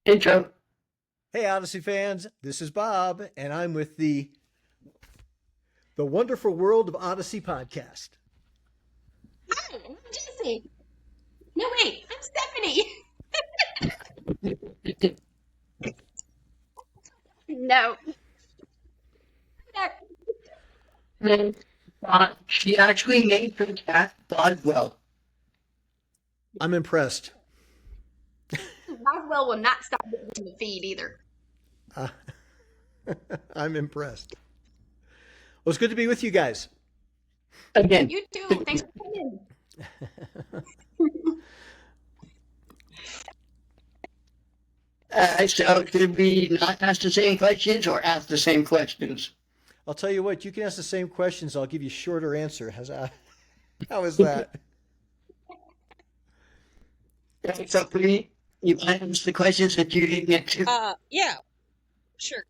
Intro. Hey, Odyssey fans, this is Bob, and I'm with the Wonderful World of Odyssey podcast. Hi, I'm Jesse. No, wait, I'm Stephanie. No. She actually named her cat Boswell. I'm impressed. Roswell will not stop getting in the feed either. Uh, I'm impressed. Well, it's good to be with you guys. Again. You too. Thanks for coming. So should we not ask the same questions or ask the same questions? I'll tell you what, you can ask the same questions. I'll give you a shorter answer. How is that? So for me, you might ask the questions that you didn't get to. Yeah, sure.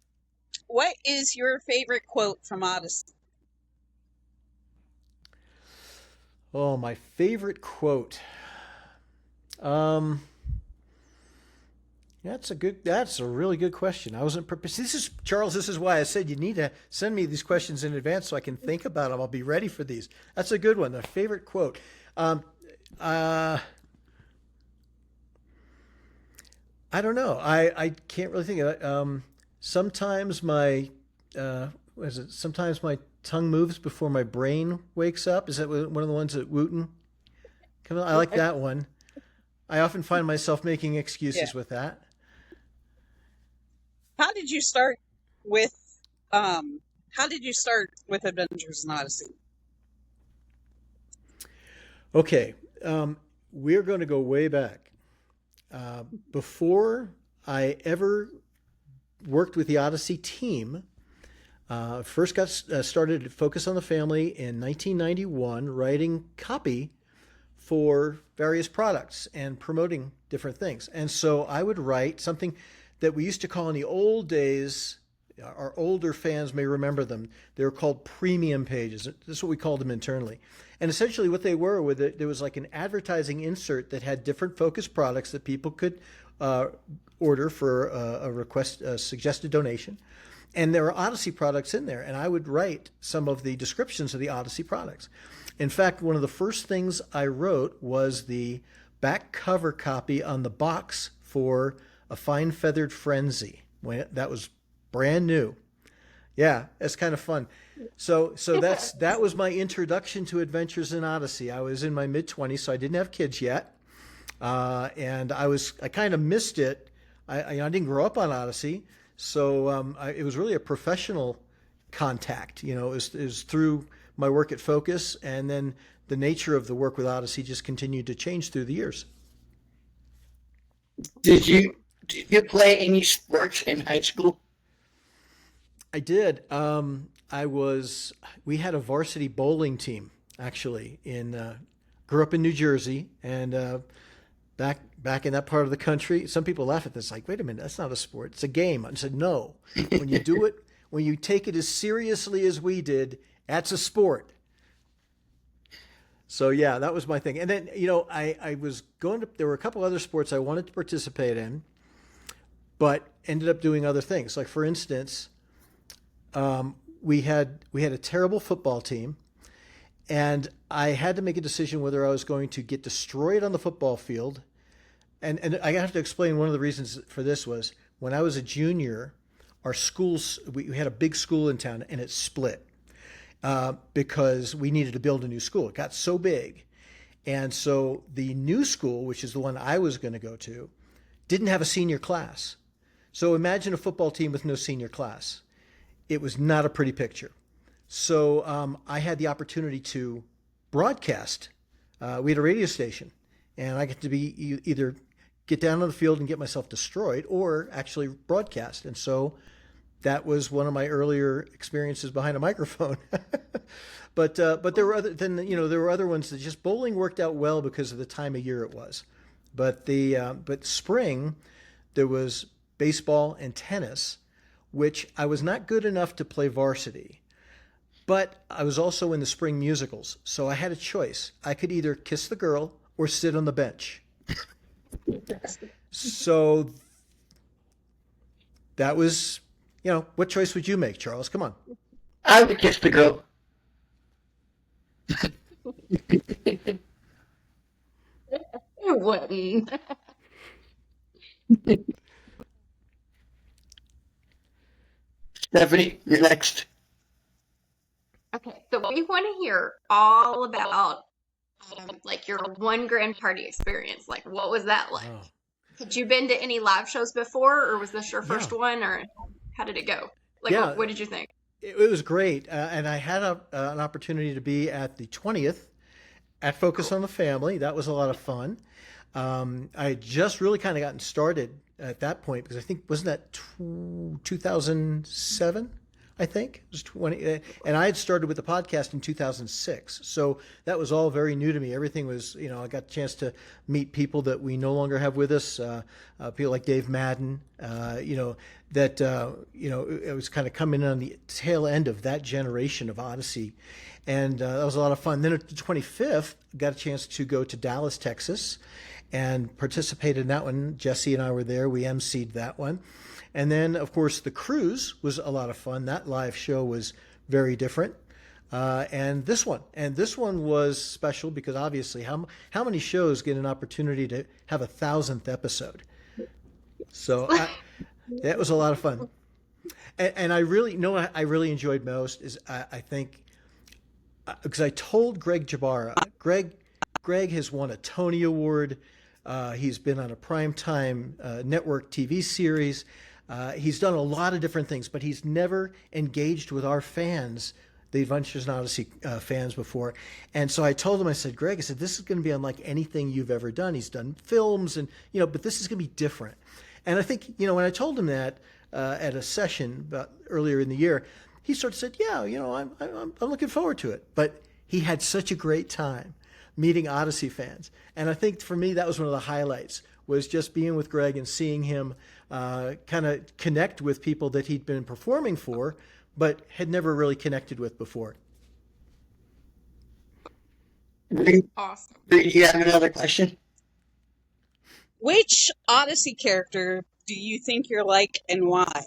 What is your favorite quote from Odyssey? Oh, my favorite quote. That's a really good question. I wasn't prepared. Charles, this is why I said you need to send me these questions in advance so I can think about them. I'll be ready for these. That's a good one. The favorite quote. I don't know. I can't really think of it. Sometimes sometimes my tongue moves before my brain wakes up. Is that one of the ones that Wooten? I like that one. I often find myself making excuses with that. How did you start with Adventures in Odyssey? Okay, we're going to go way back. Before I ever worked with the Odyssey team, first got started to focus on the family in 1991, writing copy for various products and promoting different things. And so I would write something that we used to call in the old days, our older fans may remember them, they were called premium pages. This is what we called them internally. And essentially what they were, there was like an advertising insert that had different focus products that people could order for a suggested donation. And there were Odyssey products in there, and I would write some of the descriptions of the Odyssey products. In fact, one of the first things I wrote was the back cover copy on the box for A Fine Feathered Frenzy. That was brand new. Yeah, it's kind of fun. So that was my introduction to Adventures in Odyssey. I was in my mid-20s, so I didn't have kids yet, and I kind of missed it. I didn't grow up on Odyssey, so it was really a professional contact. It was through my work at Focus, and then the nature of the work with Odyssey just continued to change through the years. Did you play any sports in high school? I did. We had a varsity bowling team actually grew up in New Jersey, and back in that part of the country, some people laugh at this, like, wait a minute, that's not a sport, it's a game. I said, no, when you do it, when you take it as seriously as we did, that's a sport. So yeah, that was my thing. And then, I was there were a couple other sports I wanted to participate in, but ended up doing other things. Like, for instance, we had a terrible football team, and I had to make a decision whether I was going to get destroyed on the football field. And I have to explain, one of the reasons for this was when I was a junior, our schools, we had a big school in town, and it split because we needed to build a new school. It got so big. And so the new school, which is the one I was going to go to, didn't have a senior class. So imagine a football team with no senior class. It was not a pretty picture. So I had the opportunity to broadcast. We had a radio station, and I got to be either get down on the field and get myself destroyed, or actually broadcast. And so that was one of my earlier experiences behind a microphone. But there were there were other ones that just bowling worked out well because of the time of year it was. But spring there was baseball and tennis, which I was not good enough to play varsity. But I was also in the spring musicals, so I had a choice. I could either kiss the girl or sit on the bench. So that was, what choice would you make, Charles? Come on. I would kiss the girl. It wouldn't. Stephanie, you're next. Okay, so we want to hear all about like your one grand party experience. Like, what was that like? Oh, Had you been to any live shows before, or was this your yeah. first one, or how did it go? Like, Yeah, what did you think? it was great. And I had an opportunity to be at the 20th at Focus on the Family. That was a lot of fun. I had just really kind of gotten started at that point because I think, wasn't that 2007? I think it was 20, and I had started with the podcast in 2006. So that was all very new to me. Everything was, I got a chance to meet people that we no longer have with us, people like Dave Madden, it was kind of coming in on the tail end of that generation of Odyssey. And that was a lot of fun. Then at the 25th, got a chance to go to Dallas, Texas, and participated in that one. Jesse and I were there. We emceed that one. And then, of course, the cruise was a lot of fun. That live show was very different. And this one was special because obviously, how many shows get an opportunity to have a 1,000th episode? So that was a lot of fun. And I really, what I really enjoyed most is I think because I told Greg Jabara, Greg has won a Tony Award. He's been on a primetime network TV series. He's done a lot of different things, but he's never engaged with our fans, the Adventures in Odyssey fans before. And so I told him, I said, Greg, this is going to be unlike anything you've ever done. He's done films and, but this is going to be different. And I think, when I told him that at a session about earlier in the year, he sort of said, yeah, I'm looking forward to it. But he had such a great time meeting Odyssey fans. And I think for me, that was one of the highlights, was just being with Greg and seeing him kind of connect with people that he'd been performing for, but had never really connected with before. Awesome. Do you have another question? Which Odyssey character do you think you're like and why?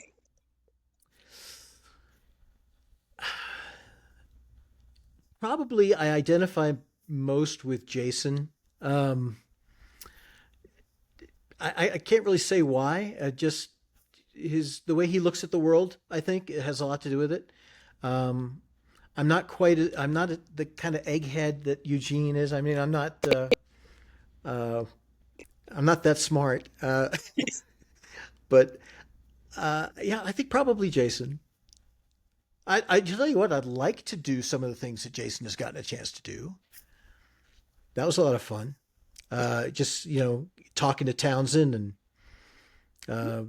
Probably I identify most with Jason. I can't really say why. Just the way he looks at the world, I think it has a lot to do with it. I'm not the kind of egghead that Eugene is. I mean, I'm not that smart. But yeah, I think probably Jason. I tell you what, I'd like to do some of the things that Jason has gotten a chance to do. That was a lot of fun. Just, talking to Townsend and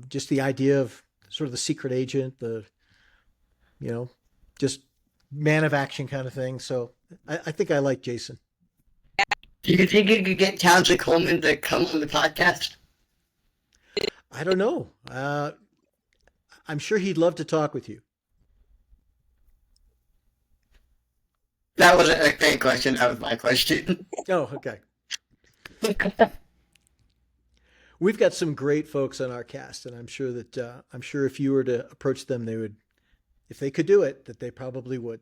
just the idea of sort of the secret agent, just man of action kind of thing. So I think I like Jason. Do you think you could get Townsend Coleman to come on the podcast? I don't know. I'm sure he'd love to talk with you. That wasn't a great question. That was my question. Oh, okay. We've got some great folks on our cast, and I'm sure if you were to approach them, they would, if they could do it, that they probably would.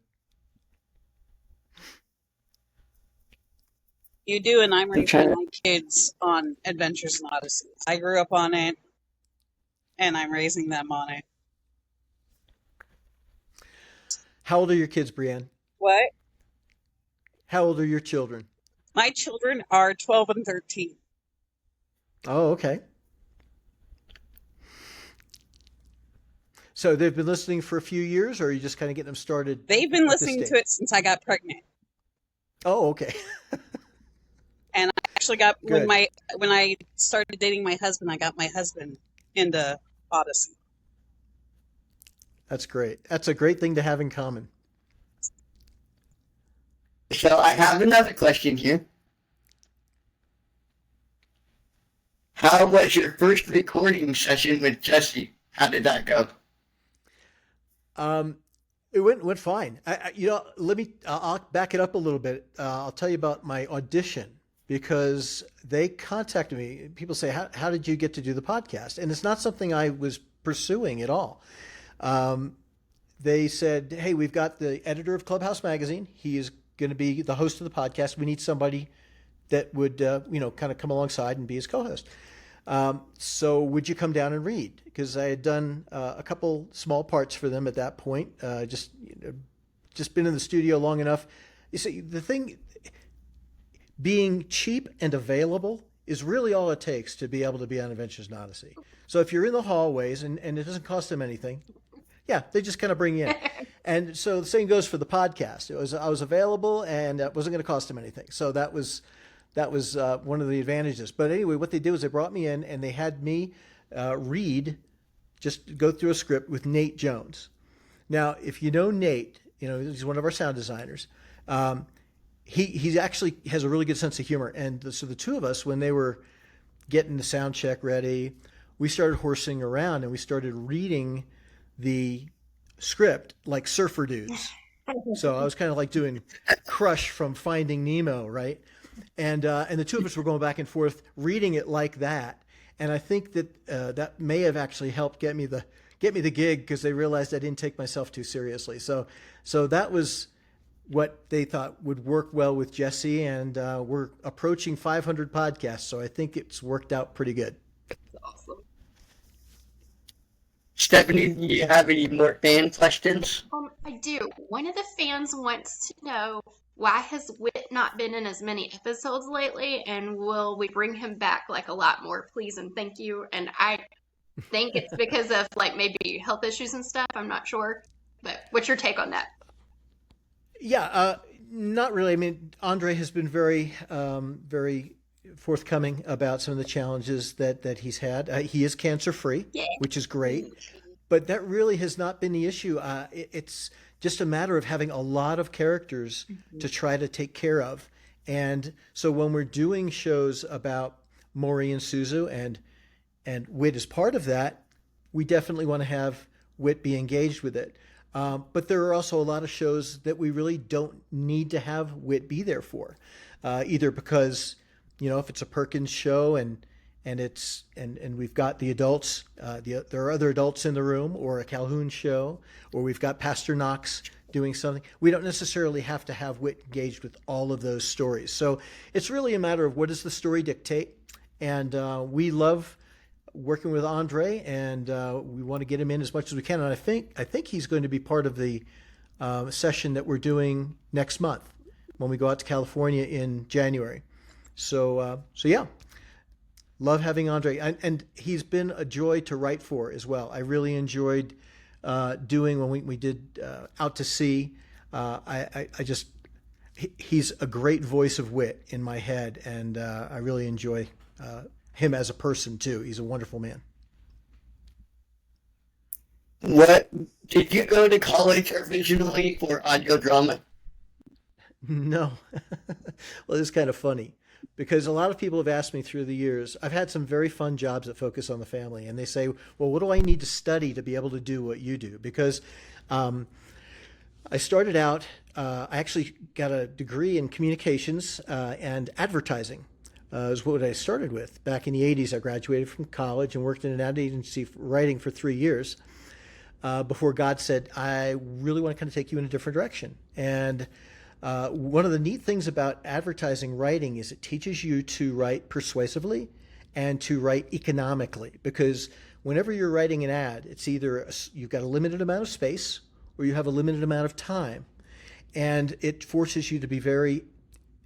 You do, and I'm raising my kids on Adventures in Odyssey. I grew up on it, and I'm raising them on it. How old are your kids, Brienne? What? How old are your children? My children are 12 and 13. Oh, okay. So they've been listening for a few years, or are you just kind of getting them started? They've been at this listening to stage? it since I got pregnant. Oh, okay. And I actually got Good. when I started dating my husband, I got my husband into Odyssey. That's great. That's a great thing to have in common. So I have another question here. How was your first recording session with Jesse? How did that go? It went fine. I'll back it up a little bit. I'll tell you about my audition because they contacted me. People say, how did you get to do the podcast? And it's not something I was pursuing at all. They said, hey, we've got the editor of Clubhouse Magazine. He is going to be the host of the podcast. We need somebody that would, kind of come alongside and be his co-host. So would you come down and read? Because I had done a couple small parts for them at that point. Just been in the studio long enough. You see, the thing, being cheap and available is really all it takes to be able to be on Adventures in Odyssey. So if you're in the hallways and it doesn't cost them anything, yeah, they just kind of bring you in. And so the same goes for the podcast. I was available and it wasn't going to cost them anything. So that was one of the advantages. But anyway, what they did was they brought me in and they had me just go through a script with Nate Jones. Now, if you know Nate, he's one of our sound designers. He actually has a really good sense of humor. And so the two of us, when they were getting the sound check ready, we started horsing around and we started reading the script like surfer dudes. So I was kind of like doing Crush from Finding Nemo, right? And the two of us were going back and forth reading it like that. And I think that that may have actually helped get me the gig because they realized I didn't take myself too seriously. So that was what they thought would work well with Jesse. And we're approaching 500 podcasts, so I think it's worked out pretty good. Awesome. Stephanie, do you have any more fan questions? I do. One of the fans wants to know, why has Whit not been in as many episodes lately, and will we bring him back like a lot more, please and thank you? And I think it's because of like maybe health issues and stuff. I'm not sure, but what's your take on that? Yeah, not really. I mean, Andre has been very, very forthcoming about some of the challenges that he's had. He is cancer-free, which is great, but that really has not been the issue. It's just a matter of having a lot of characters to try to take care of. And so when we're doing shows about Maury and Suzu and Whit is part of that, we definitely want to have Whit be engaged with it. But there are also a lot of shows that we really don't need to have Whit be there for, either because, if it's a Perkins show and we've got the adults, there are other adults in the room, or a Calhoun show, or we've got Pastor Knox doing something. We don't necessarily have to have Whit engaged with all of those stories. So it's really a matter of what does the story dictate. And we love working with Andre, and we want to get him in as much as we can. And I think he's going to be part of the session that we're doing next month when we go out to California in January. So yeah, love having Andre, and he's been a joy to write for as well. I really enjoyed doing when we did Out to Sea. He's a great voice of Whit in my head, and I really enjoy him as a person too. He's a wonderful man. What did you go to college originally for audio drama? No. Well, it's kind of funny because a lot of people have asked me through the years. I've had some very fun jobs that focus on the family, and they say, well, what do I need to study to be able to do what you do? Because I started out, I actually got a degree in communications and advertising. Is what I started with. Back in the 80s, I graduated from college and worked in an ad agency writing for 3 years before God said, I really want to kind of take you in a different direction. And one of the neat things about advertising writing is it teaches you to write persuasively and to write economically, because whenever you're writing an ad, it's either you've got a limited amount of space or you have a limited amount of time. And it forces you to be very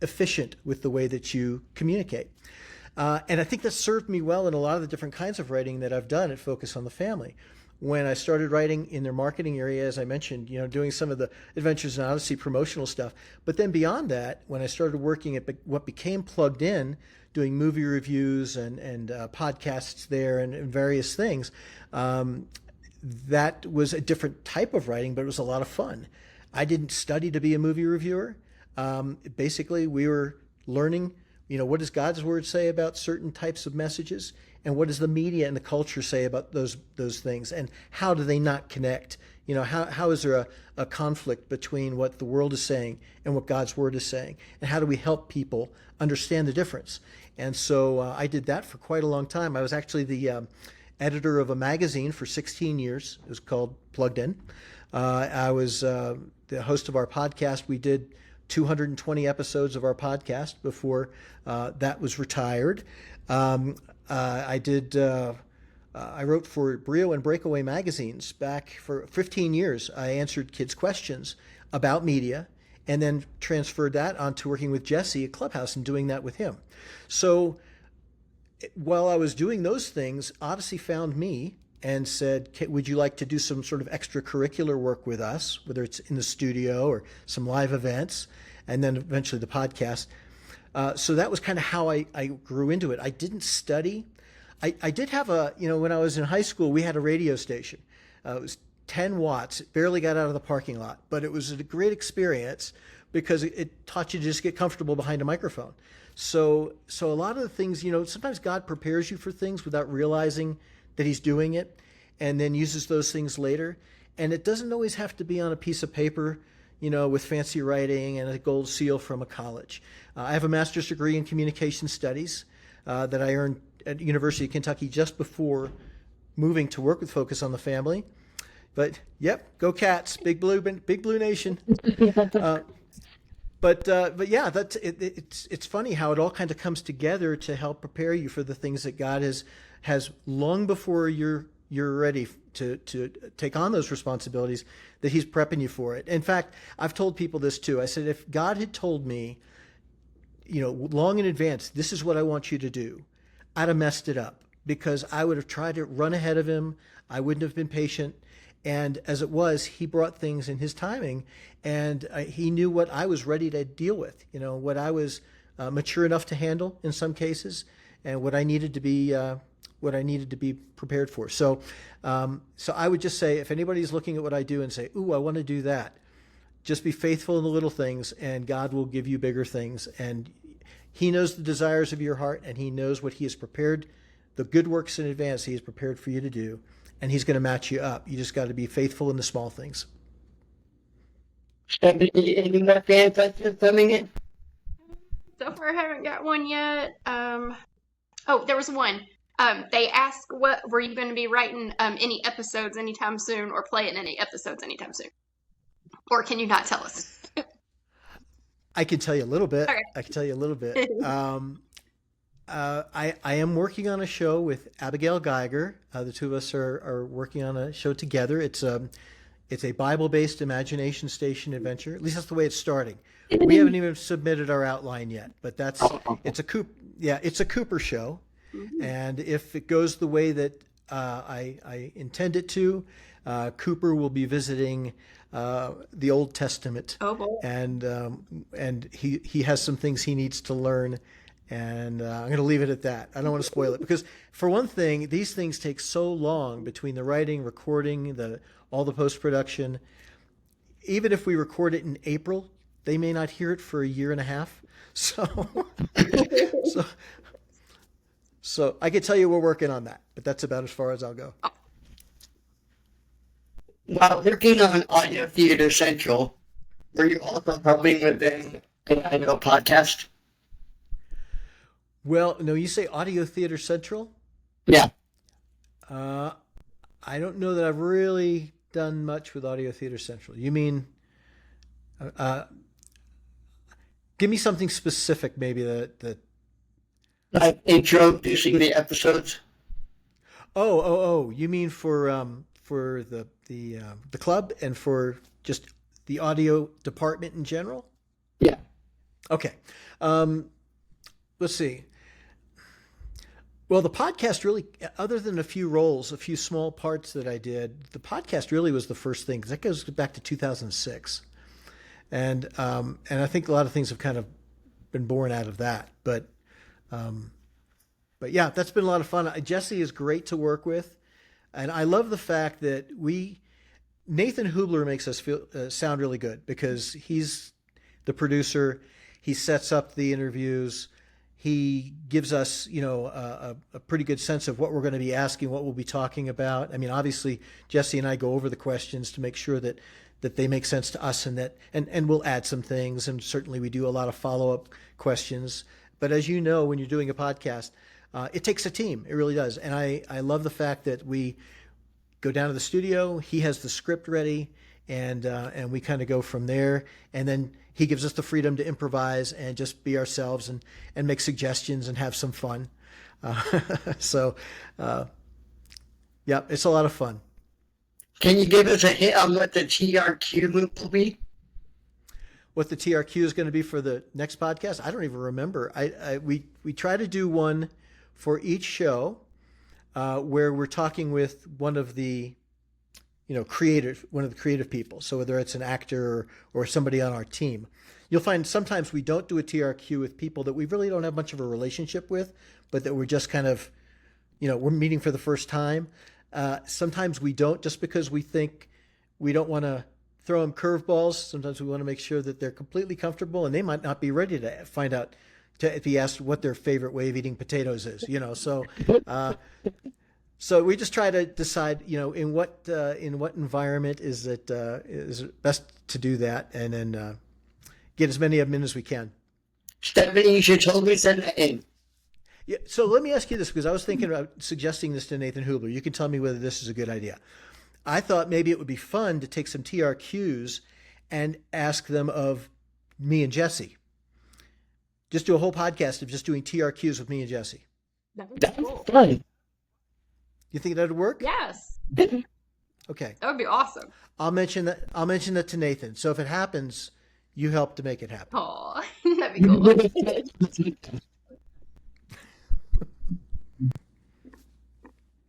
efficient with the way that you communicate. And I think that served me well in a lot of the different kinds of writing that I've done at Focus on the Family. When I started writing in their marketing area, as I mentioned, doing some of the Adventures in Odyssey promotional stuff. But then beyond that, when I started working at what became Plugged In, doing movie reviews and podcasts there and various things, that was a different type of writing, but it was a lot of fun. I didn't study to be a movie reviewer. Basically, we were learning, what does God's word say about certain types of messages, and what does the media and the culture say about those things, and how do they not connect? How is there a conflict between what the world is saying and what God's word is saying, and how do we help people understand the difference? And so I did that for quite a long time. I was actually the editor of a magazine for 16 years. It was called Plugged In. I was the host of our podcast. We did 220 episodes of our podcast before that was retired. I wrote for Brio and Breakaway magazines back for 15 years. I answered kids' questions about media and then transferred that onto working with Jesse at Clubhouse and doing that with him. So while I was doing those things, Odyssey found me and said, would you like to do some sort of extracurricular work with us, whether it's in the studio or some live events, and then eventually the podcast. So that was kind of how I grew into it. I didn't study. I did have when I was in high school, we had a radio station. It was 10 watts. It barely got out of the parking lot, but it was a great experience because it taught you to just get comfortable behind a microphone. So a lot of the things, sometimes God prepares you for things without realizing that he's doing it, and then uses those things later. And it doesn't always have to be on a piece of paper, with fancy writing and a gold seal from a college. I have a master's degree in communication studies that I earned at the University of Kentucky just before moving to work with Focus on the Family. But yep, go Cats, Big Blue Nation. But yeah, that's it's funny how it all kind of comes together to help prepare you for the things that God has long before you're ready to take on those responsibilities, that he's prepping you for it. In fact, I've told people this too. I said, if God had told me, long in advance, this is what I want you to do, I'd have messed it up because I would have tried to run ahead of him. I wouldn't have been patient. And as it was, he brought things in his timing, and he knew what I was ready to deal with, what I was mature enough to handle in some cases, and what I needed to be prepared for. So I would just say, if anybody's looking at what I do and say, ooh, I want to do that, just be faithful in the little things, and God will give you bigger things. And he knows the desires of your heart, and he knows what he has prepared, the good works in advance he has prepared for you to do, and he's going to match you up. You just got to be faithful in the small things. Any more fan questions coming in? So far, I haven't got one yet. There was one. They asked, what were you going to be writing any episodes anytime soon, or playing any episodes anytime soon? Or can you not tell us? I can tell you a little bit. Okay. I can tell you a little bit. I am working on a show with Abigail Geiger. The two of us are working on a show together. It's a Bible-based imagination station adventure. At least that's the way it's starting. We haven't even submitted our outline yet, but it's a Cooper show. Mm-hmm. And if it goes the way that I intend it to, Cooper will be visiting the Old Testament. Oh boy. And he has some things he needs to learn. And I'm going to leave it at that. I don't want to spoil it because, for one thing, these things take so long between the writing, recording, all the post-production. Even if we record it in April, they may not hear it for a year and a half. So I can tell you we're working on that, but that's about as far as I'll go. While working on Audio Theater Central, were you also helping with an annual podcast? Well, no, you say Audio Theater Central? Yeah. I don't know that I've really done much with Audio Theater Central. You mean, give me something specific, maybe that. Like introducing the episodes. Oh! You mean for the club and for just the audio department in general? Yeah. Okay. Let's see. Well, the podcast really, other than a few roles, a few small parts that I did, the podcast really was the first thing, because that goes back to 2006. And I think a lot of things have kind of been born out of that. But yeah, that's been a lot of fun. Jesse is great to work with. And I love the fact that Nathan Hubler makes us sound really good, because he's the producer. He sets up the interviews. He gives us, a pretty good sense of what we're going to be asking, what we'll be talking about. I mean, obviously, Jesse and I go over the questions to make sure that they make sense to us, and we'll add some things. And certainly we do a lot of follow-up questions. But as you know, when you're doing a podcast, it takes a team. It really does. And I love the fact that we go down to the studio. He has the script ready, and we kind of go from there. And then he gives us the freedom to improvise and just be ourselves and make suggestions and have some fun. So, yeah, it's a lot of fun. Can you give us a hint on what the TRQ loop will be? What the TRQ is going to be for the next podcast? I don't even remember. We try to do one for each show where we're talking with one of the creative people. So whether it's an actor or somebody on our team, you'll find sometimes we don't do a TRQ with people that we really don't have much of a relationship with, but that we're just kind of, we're meeting for the first time. Sometimes we don't, just because we think we don't want to throw them curveballs. Sometimes we want to make sure that they're completely comfortable, and they might not be ready to find out, to be asked what their favorite way of eating potatoes is. So we just try to decide, in what environment is it best to do that, and then get as many of them in as we can. Stephanie, you should totally send that in. Yeah. So let me ask you this, because I was thinking about suggesting this to Nathan Hubler. You can tell me whether this is a good idea. I thought maybe it would be fun to take some TRQs and ask them of me and Jesse. Just do a whole podcast of just doing TRQs with me and Jesse. That's fun. You think that would work? Yes. Okay. That would be awesome. I'll mention that to Nathan. So if it happens, you help to make it happen. Oh, that'd be cool.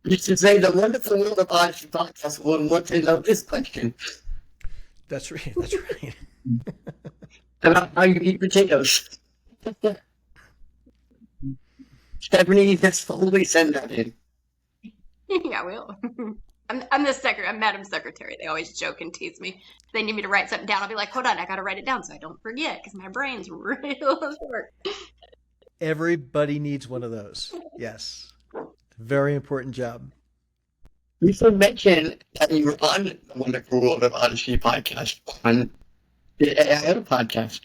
You should say the wonderful world of Odyssey podcast will want to know this question. That's right. That's right. About how you eat potatoes. Stephanie, just totally send that in. Yeah, I will. I'm the secretary. I'm Madam Secretary. They always joke and tease me. If they need me to write something down, I'll be like, hold on, I got to write it down so I don't forget, because my brain's real short. Everybody needs one of those. Yes. Very important job. You should mention that you were on the Wonderful World of Odyssey podcast on the AIO podcast.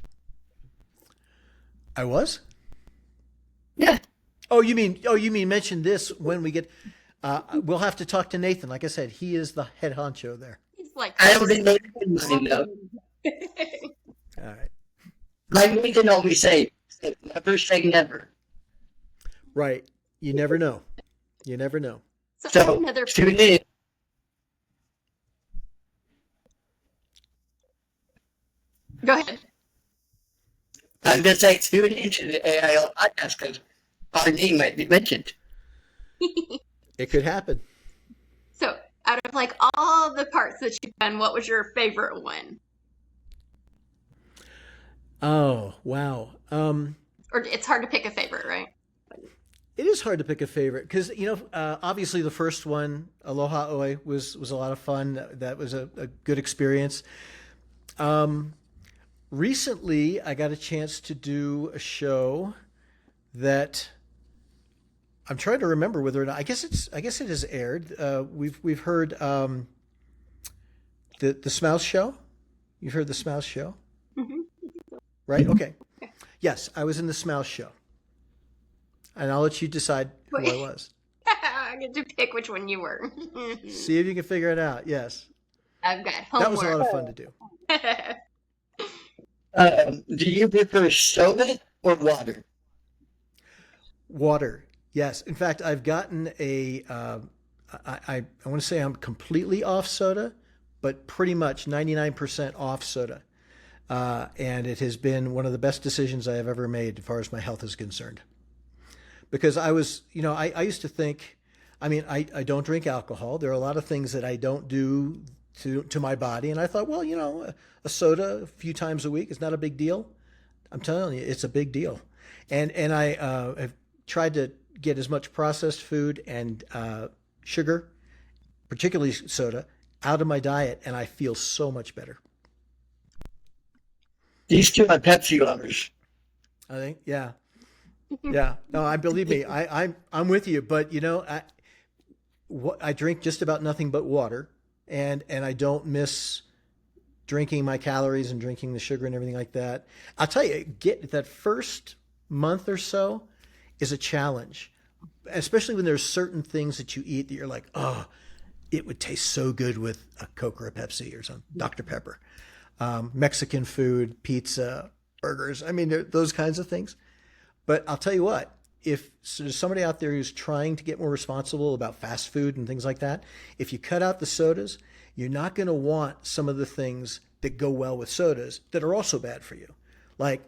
I was? Yeah. Oh, you mean mention this when we get, we'll have to talk to Nathan. Like I said, he is the head honcho there. He's like, I don't think Nathan knows. All right. Like Nathan always say, never say never. Right. You never know. You never know. So, another tune in. Go ahead. I'm going to say tune into the AIO podcast because our name might be mentioned. It could happen. So, out of like all the parts that you've done, what was your favorite one? Oh, wow. Or it's hard to pick a favorite, right? It is hard to pick a favorite because, obviously the first one, Aloha Oi, was a lot of fun. That was a good experience. Recently, I got a chance to do a show that I'm trying to remember whether or not, I guess it has aired. We've heard the Smouse Show. You've heard the Smouse Show? Mm-hmm. Right? Okay. Yes, I was in the Smouse Show. And I'll let you decide who I was. I get to pick which one you were. See if you can figure it out. Yes. I've got homework. That was a lot of fun to do. Do you prefer soda or water? Water. Yes. In fact, I've gotten I want to say I'm completely off soda, but pretty much 99% off soda. And it has been one of the best decisions I have ever made as far as my health is concerned. Because I was, I used to think, I don't drink alcohol. There are a lot of things that I don't do to my body. And I thought, well, a soda a few times a week is not a big deal. I'm telling you, it's a big deal. And I have tried to get as much processed food and sugar, particularly soda, out of my diet, and I feel so much better. These two are Pepsi lovers. I think, yeah. Yeah, no, I believe me. I'm with you, but I drink just about nothing but water, and I don't miss drinking my calories and drinking the sugar and everything like that. I'll tell you, get that first month or so is a challenge, especially when there's certain things that you eat that you're like, oh, it would taste so good with a Coke or a Pepsi or some Dr. Pepper. Mexican food, pizza, burgers. I mean, those kinds of things. But I'll tell you what, if there's somebody out there who's trying to get more responsible about fast food and things like that, if you cut out the sodas, you're not going to want some of the things that go well with sodas that are also bad for you, like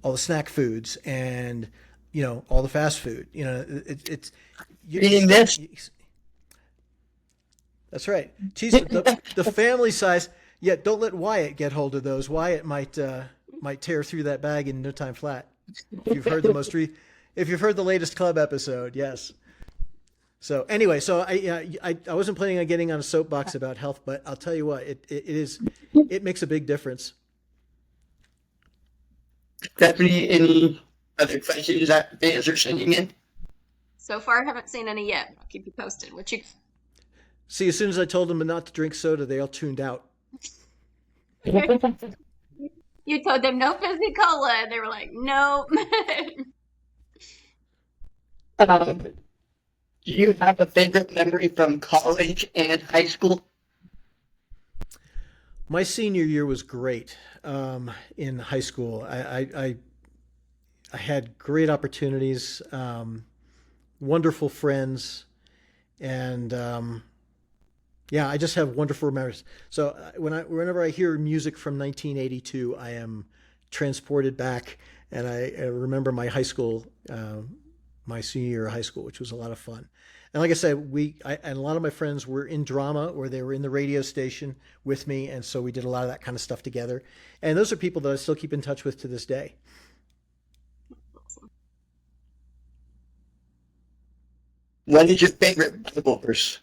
all the snack foods and, all the fast food. It's Eating this. That's right. Geez, the family size. Yeah, don't let Wyatt get hold of those. Wyatt might tear through that bag in no time flat. If you've heard if you've heard the latest club episode, yes. So anyway, I wasn't planning on getting on a soapbox about health, but I'll tell you what, it makes a big difference. Stephanie, any other questions that fans are sending in? So far, I haven't seen any yet. I'll keep you posted. What you? See, as soon as I told them not to drink soda, they all tuned out. You told them no fizzy cola, and they were like, nope. Do you have a favorite memory from college and high school? My senior year was great in high school. I had great opportunities, wonderful friends, and I just have wonderful memories. So whenever I hear music from 1982, I am transported back, and I remember my high school, my senior year of high school, which was a lot of fun. And like I said, and a lot of my friends were in drama, or they were in the radio station with me, and so we did a lot of that kind of stuff together. And those are people that I still keep in touch with to this day. What is your favorite Bible verse?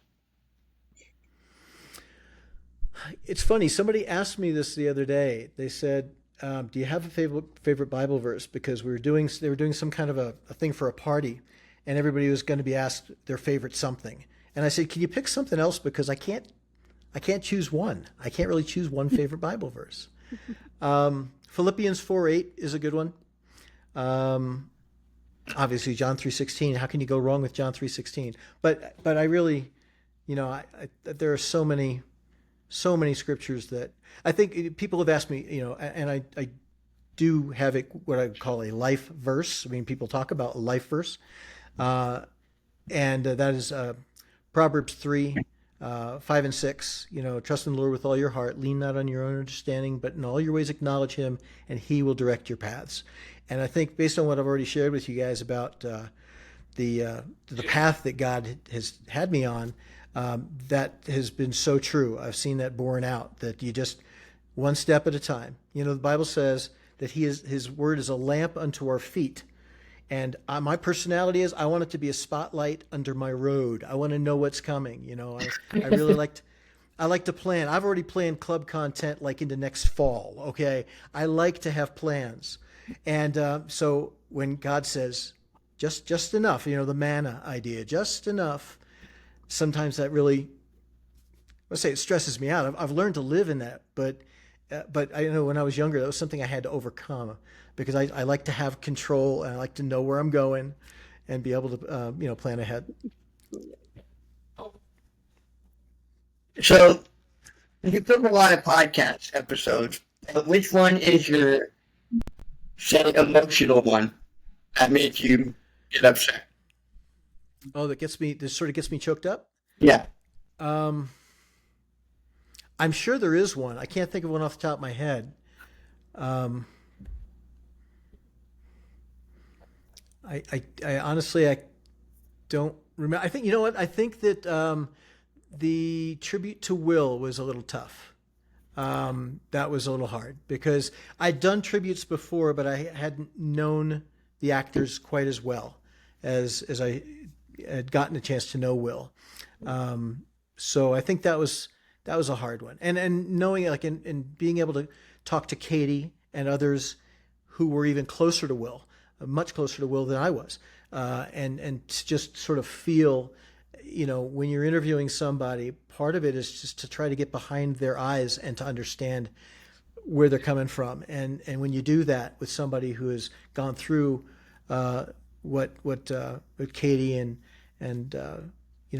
It's funny. Somebody asked me this the other day. They said, "Do you have a favorite Bible verse?" Because they were doing some kind of a thing for a party, and everybody was going to be asked their favorite something. And I said, "Can you pick something else? Because I can't choose one. I can't really choose one favorite Bible verse." Philippians 4:8 is a good one. Obviously, John 3:16. How can you go wrong with John 3:16? But I really, there are so many scriptures that I think people have asked me, and I do have what I call a life verse. I mean, people talk about a life verse, and that is Proverbs 3, 5 and 6. Trust in the Lord with all your heart, lean not on your own understanding, but in all your ways acknowledge Him, and He will direct your paths. And I think based on what I've already shared with you guys about the path that God has had me on, that has been so true. I've seen that borne out, that you just one step at a time. The Bible says that His word is a lamp unto our feet. And my personality is, I want it to be a spotlight under my road. I want to know what's coming. I really I like to plan. I've already planned club content like into next fall. Okay. I like to have plans. And so when God says just enough, the manna idea, just enough, sometimes that really, let's say, it stresses me out. I've learned to live in that, but I know when I was younger, that was something I had to overcome, because I like to have control, and I like to know where I'm going and be able to, plan ahead. So you took a lot of podcast episodes. Which one is your, say, emotional one that made you get upset? Oh, this sort of gets me choked up? Yeah. I'm sure there is one. I can't think of one off the top of my head. I honestly, I don't remember. I think, you know what? I think that the tribute to Will was a little tough. That was a little hard, because I'd done tributes before, but I hadn't known the actors quite as well as I had gotten a chance to know Will. So I think that was a hard one. And knowing, like, and being able to talk to Katie and others who were even closer to Will, much closer to Will than I was, and to just sort of feel, when you're interviewing somebody, part of it is just to try to get behind their eyes and to understand where they're coming from. And when you do that with somebody who has gone through what Katie and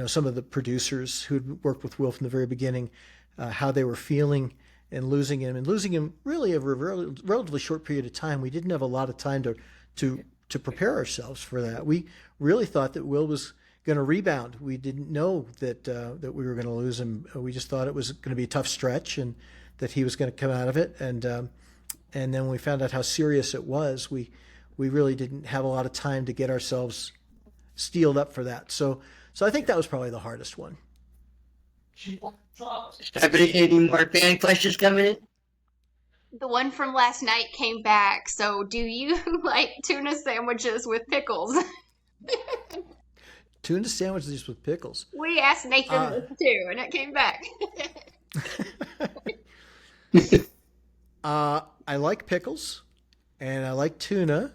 some of the producers who'd worked with Will from the very beginning, how they were feeling and losing him really over a relatively short period of time. We didn't have a lot of time to prepare ourselves for that. We really thought that Will was going to rebound. We didn't know that we were going to lose him. We just thought it was going to be a tough stretch and that he was going to come out of it. And then when we found out how serious it was, we really didn't have a lot of time to get ourselves steeled up for that. So I think that was probably the hardest one. Any more fan questions coming in? The one from last night came back. So, do you like tuna sandwiches with pickles? Tuna sandwiches with pickles. We asked Nathan this too, and it came back. I like pickles, and I like tuna.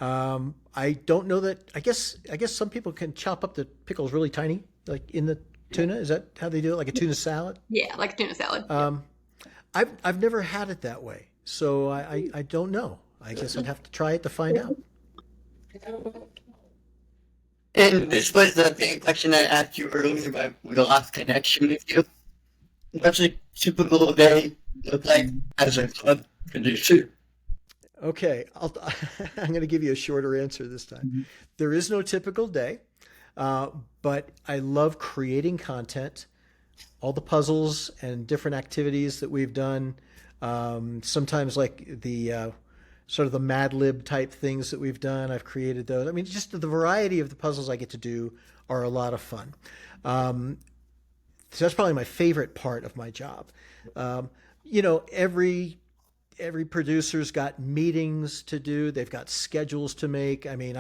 I don't know that. I guess some people can chop up the pickles really tiny, like in the tuna. Is that how they do it? Like a tuna salad? Yeah, like a tuna salad. I've never had it that way, so I don't know. I guess I'd have to try it to find out. And this was the big question I asked you earlier about the lost connection with you. What's a typical day look like as a club producer? Okay, I'm going to give you a shorter answer this time. Mm-hmm. There is no typical day, but I love creating content, all the puzzles and different activities that we've done. Sometimes like the sort of the Mad Lib type things that we've done, I've created those. I mean, just the variety of the puzzles I get to do are a lot of fun. So that's probably my favorite part of my job. Every producer's got meetings to do. They've got schedules to make. I mean,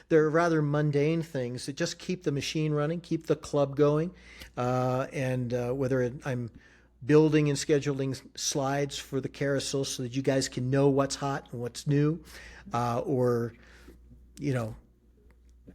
there are rather mundane things that just keep the machine running, keep the club going. Whether I'm building and scheduling slides for the carousel so that you guys can know what's hot and what's new, or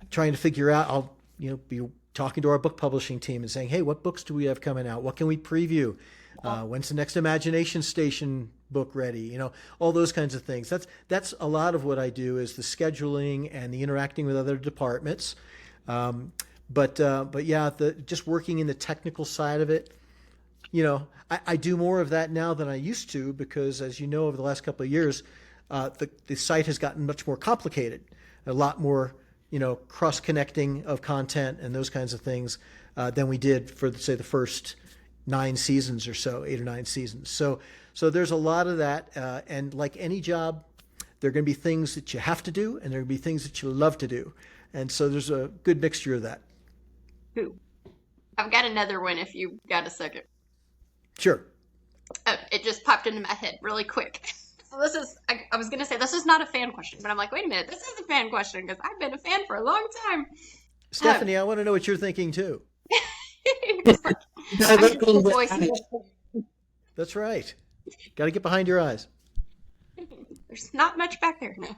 trying to figure out, I'll be talking to our book publishing team and saying, hey, what books do we have coming out? What can we preview? When's the next Imagination Station book ready? All those kinds of things. That's a lot of what I do, is the scheduling and the interacting with other departments. But yeah, just working in the technical side of it. I do more of that now than I used to, because as you know, over the last couple of years, the site has gotten much more complicated, a lot more, cross-connecting of content and those kinds of things than we did for, say, the first 9 seasons or so, 8 or 9 seasons. So there's a lot of that. And like any job, there are going to be things that you have to do, and there are going to be things that you love to do. And so there's a good mixture of that. Ooh. I've got another one if you got a second. Sure. Oh, it just popped into my head really quick. So I was going to say, this is not a fan question, but I'm like, wait a minute, this is a fan question because I've been a fan for a long time. Stephanie, I want to know what you're thinking too. That's right. Got to get behind your eyes. There's not much back there now.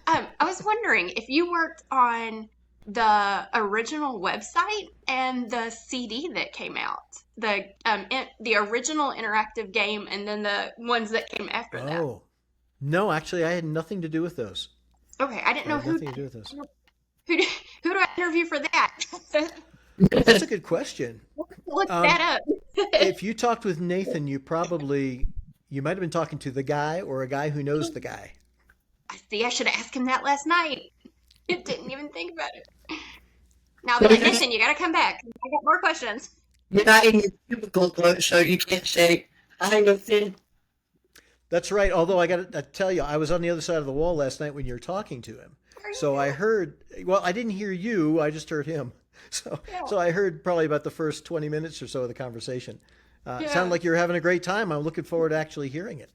I was wondering if you worked on the original website and the CD that came out, the original interactive game, and then the ones that came after that. Oh, no, actually, I had nothing to do with those. Okay, I didn't know who. Nothing to do with those. Who do I interview for that? That's a good question. Look that up. If you talked with Nathan, you might have been talking to the guy or a guy who knows the guy. I see. I should have asked him that last night. I didn't even think about it. Now, but listen, you got to come back. I got more questions. You're not in your cubicle, so you can't say, hi, Nathan. That's right. Although I got to tell you, I was on the other side of the wall last night when you were talking to him. So I heard, I didn't hear you. I just heard him. So I heard probably about the first 20 minutes or so of the conversation. It sounded like you were having a great time. I'm looking forward to actually hearing it.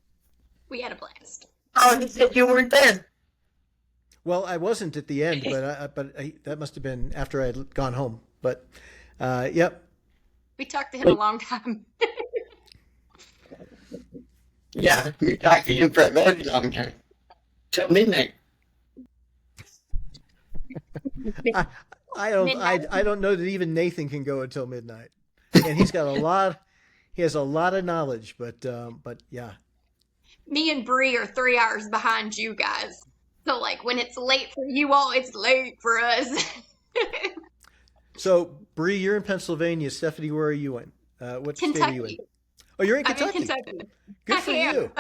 We had a blast. Oh, you said you weren't there. Well, I wasn't at the end, but that must have been after I had gone home. But, yep. We talked to him a long time. Yeah, we talked to him for a very long time. Till midnight. I don't know that even Nathan can go until midnight, and he has a lot of knowledge. But yeah. Me and Bree are 3 hours behind you guys. So, like, when it's late for you all, it's late for us. So, Bree, you're in Pennsylvania. Stephanie, where are you in? What state are you in? Kentucky. Oh, you're in I'm in Kentucky. Kentucky. Good I for am. you.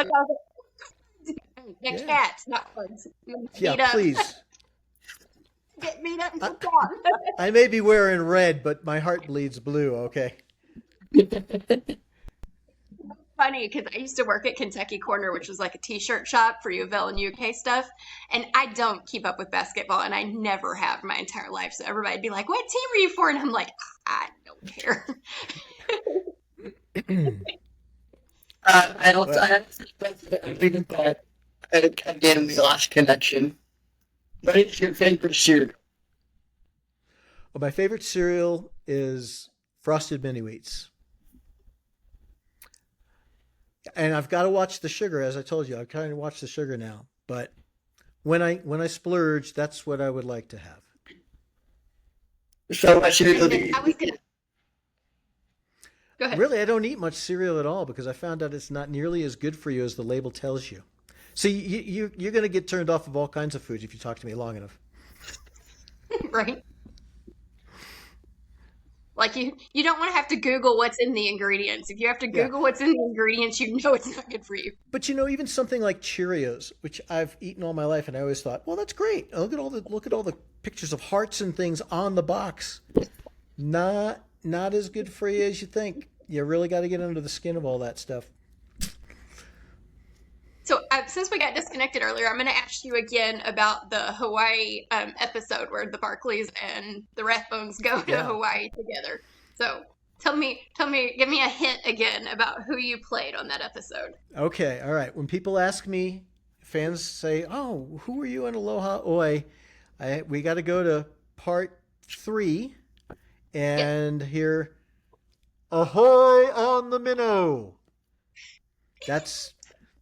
The Yeah. cats, not bugs. Yeah, Beat up. please. Get beat up and I, put down. I may be wearing red, but my heart bleeds blue, okay? Funny because I used to work at Kentucky Corner, which was like a t-shirt shop for U of L and UK stuff. And I don't keep up with basketball, and I never have my entire life. So everybody'd be like, "What team are you for?" And I'm like, I don't care. I also Well, I have to reading that again we lost connection. What is your favorite cereal? well, my favorite cereal is Frosted Mini Wheats. And I've got to watch the sugar, as I told you. I've kind of watched the sugar now. But when I splurge, that's what I would like to have. So what cereal do And you I was eat? gonna go ahead. Really, I don't eat much cereal at all because I found out it's not nearly as good for you as the label tells you. See, you're going to get turned off of all kinds of foods if you talk to me long enough. Right? Like you don't want to have to Google what's in the ingredients. If you have to Yeah. Google what's in the ingredients, you know it's not good for you. But even something like Cheerios, which I've eaten all my life, and I always thought, well, that's great. Look at all the pictures of hearts and things on the box. Not as good for you as you think. You really got to get under the skin of all that stuff. So since we got disconnected earlier, I'm going to ask you again about the Hawaii episode where the Barclays and the Rathbones go to Yeah. Hawaii together. So tell me, give me a hint again about who you played on that episode. Okay, all right. When people ask me, fans say, "Oh, who are you in Aloha Oi?" We got to go to part 3 and hear "Ahoy on the minnow."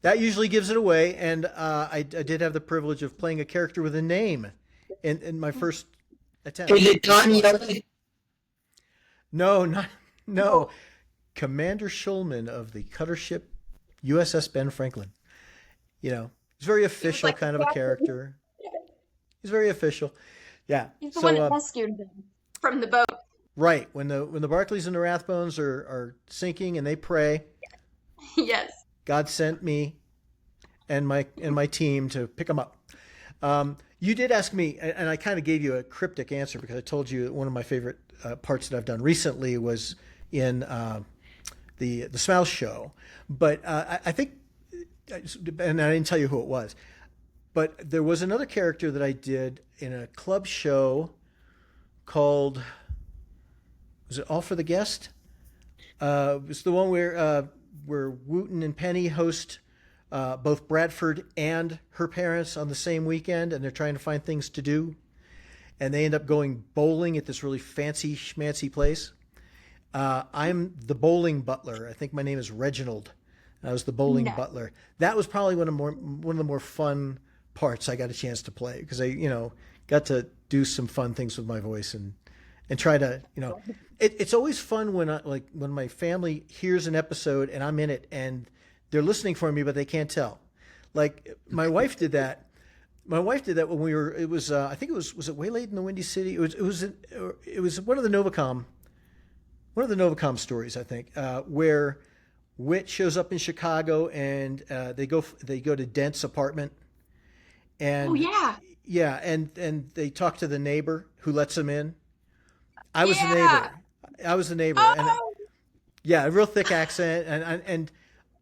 That usually gives it away, and I did have the privilege of playing a character with a name in my first attempt. Is it Donnie Yellow? No. Commander Schulman of the cutter ship USS Ben Franklin. He's very official like kind of a character. He's very official. Yeah. He's the one that So rescued them from the boat. right when the Barclays and the Rathbones are sinking and they pray, Yes. God sent me and my team to pick them up. You did ask me, and I kind of gave you a cryptic answer because I told you one of my favorite parts that I've done recently was in the Smouse Show. But I think, and I didn't tell you who it was, but there was another character that I did in a club show called, was it All for the Guest? It was the one where Wooten and Penny host both Bradford and her parents on the same weekend, and they're trying to find things to do. And they end up going bowling at this really fancy schmancy place. I'm the bowling butler. I think my name is Reginald. I was the bowling No. butler. That was probably one of the more fun parts I got a chance to play because I got to do some fun things with my voice and try to it's always fun when my family hears an episode and I'm in it and they're listening for me but they can't tell. Like my wife did that. My wife did that when we were. It was I think it was it Waylaid in the Windy City. It was one of the Novacom stories I think where Whit shows up in Chicago and they go to Dent's apartment and Oh yeah. yeah and they talk to the neighbor who lets them in. I was the Yeah. neighbor, and Oh. yeah, a real thick accent,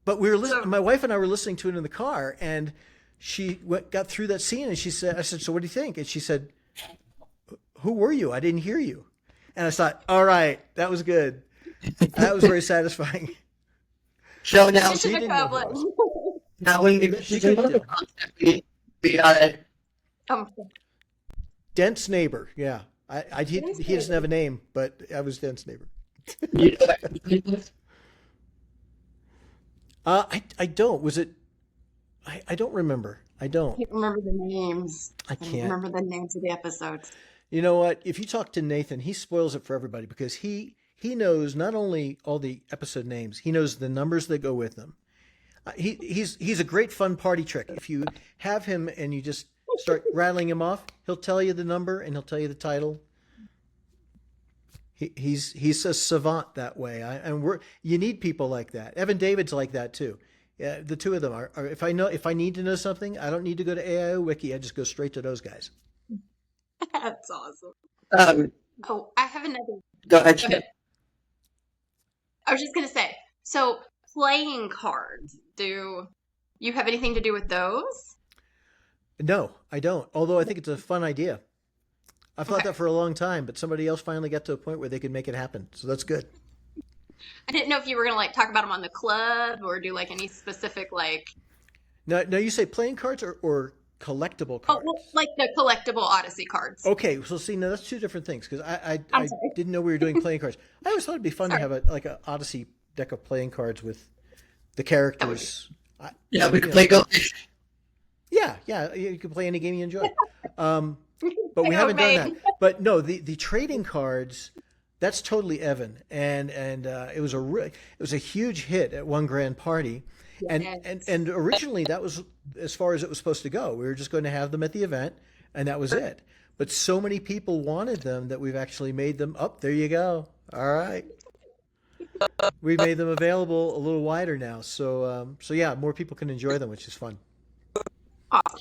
but we were listening. My wife and I were listening to it in the car, and she got through that scene, and she said, "I said, so what do you think?" And she said, "Who were you? I didn't hear you." And I thought, "All right, that was good. That was very satisfying." So now, She Mission didn't know who it accomplished. now when we She visit the couldn't mother tell. we gotta, Um, Dent's neighbor, yeah. He doesn't have a name, but I was Dent's neighbor. you know what? I don't. Was it? I don't remember. I don't. can't remember the names. I don't can't. remember the names of the episodes. You know what? If you talk to Nathan, he spoils it for everybody because he knows not only all the episode names, he knows the numbers that go with them. He's a great fun party trick. If you have him and you just start rattling him off, he'll tell you the number and he'll tell you the title. He's a savant that way, you need people like that. Evan David's like that too. Yeah, the two of them are. If I need to know something, I don't need to go to AIO Wiki. I just go straight to those guys. That's awesome. Um, I have another. go ahead. Go ahead. I was just gonna say. So playing cards. Do you have anything to do with those? No, I don't. Although I think it's a fun idea. I've thought Okay. that for a long time, but somebody else finally got to a point where they could make it happen. So that's good. I didn't know if you were gonna like talk about them on the club or do like any specific like. Now, you say playing cards or collectible Oh, cards? well, like the collectible Odyssey cards. Okay, so see, now that's two different things because I I'm sorry. didn't know we were doing playing cards. I always thought it'd be fun to Sorry. have like an Odyssey deck of playing cards with the characters. Yeah, we You can know, play Go. yeah, you can play any game you enjoy. But we Go haven't done that. Maine. But no, the trading cards, that's totally Evan, and it was a huge hit at one grand party, and Yes. and originally that was as far as it was supposed to go. We were just going to have them at the event, and that was it. But so many people wanted them that we've actually made them. Oh, there you go. All right. We made them available a little wider now, so yeah, more people can enjoy them, which is fun. Awesome.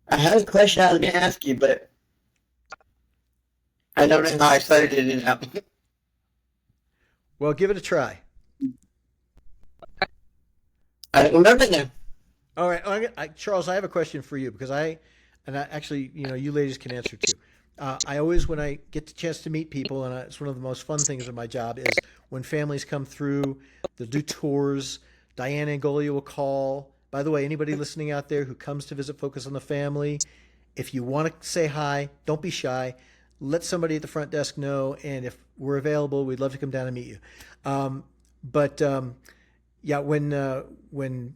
I had a question I was going to ask you, but I don't know how I started it out. Well, give it a try. I don't remember now. All right, Charles, I have a question for you because actually, you ladies can answer too. I always, when I get the chance to meet people, and it's one of the most fun things of my job, is when families come through, they'll do tours. Diane Angolia will call. By the way, anybody listening out there who comes to visit Focus on the Family, if you want to say hi, don't be shy. Let somebody at the front desk know, and if we're available, we'd love to come down and meet you. Yeah, when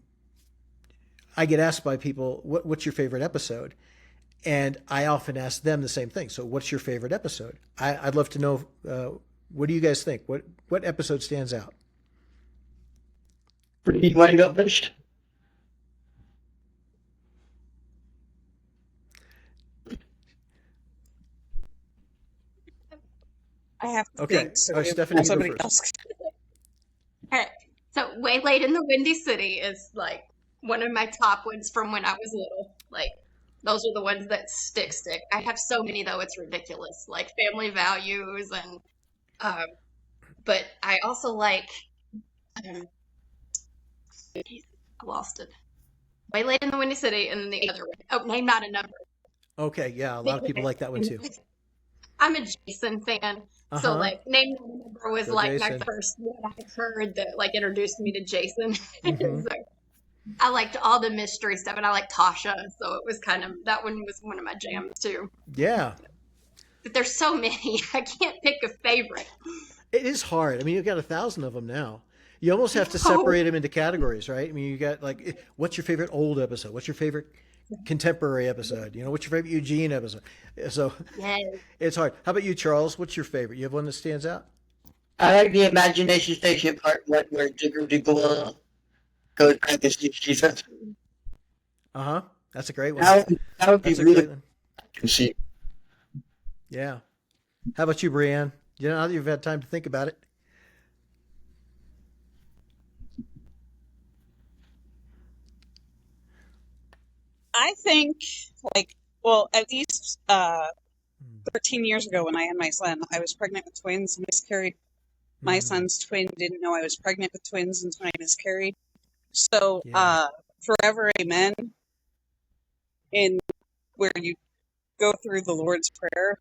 I get asked by people, what's your favorite episode? And I often ask them the same thing. So what's your favorite episode? I'd love to know, what do you guys think? What episode stands out? You want to go first? I have to Okay. think. So All right, Stephanie, you go somebody first. else. Okay. So Way Late in the Windy City is like one of my top ones from when I was little. Like those are the ones that stick. I have so many though, it's ridiculous. Like Family Values and um but I also like um I lost it. Way Late in the Windy City and then the other one. Oh, Name Not a Number. Okay, yeah, a lot of people like that one too. I'm a Jason fan. So Uh-huh. like Name Not a Number was Go like my Jason. first one I heard that like introduced me to Jason. Mhm. So I liked all the mystery stuff and I liked Tasha, so it was kind of that one was one of my jams too. Yeah, But there's so many, I can't pick a favorite. it is hard. I mean, you've got 1,000 of them now. You almost have to Oh. separate them into categories, right? I mean, you got like, what's your favorite old episode? What's your favorite contemporary episode? What's your favorite Eugene episode? So Yes. it's hard. How about you, Charles? What's your favorite? You have one that stands out? I like the Imagination Station part one where Digger Diggle goes back to see Jesus. Uh-huh. That's a great one. That would be That's a really great one. to see. Yeah. How about you, Brianne? Now that you've had time to think about it. I think, at least 13 years ago when I had my son, I was pregnant with twins, miscarried. My Mhm. son's twin didn't know I was pregnant with twins until I miscarried. So, Yeah. Forever Amen, in where you go through the Lord's Prayer,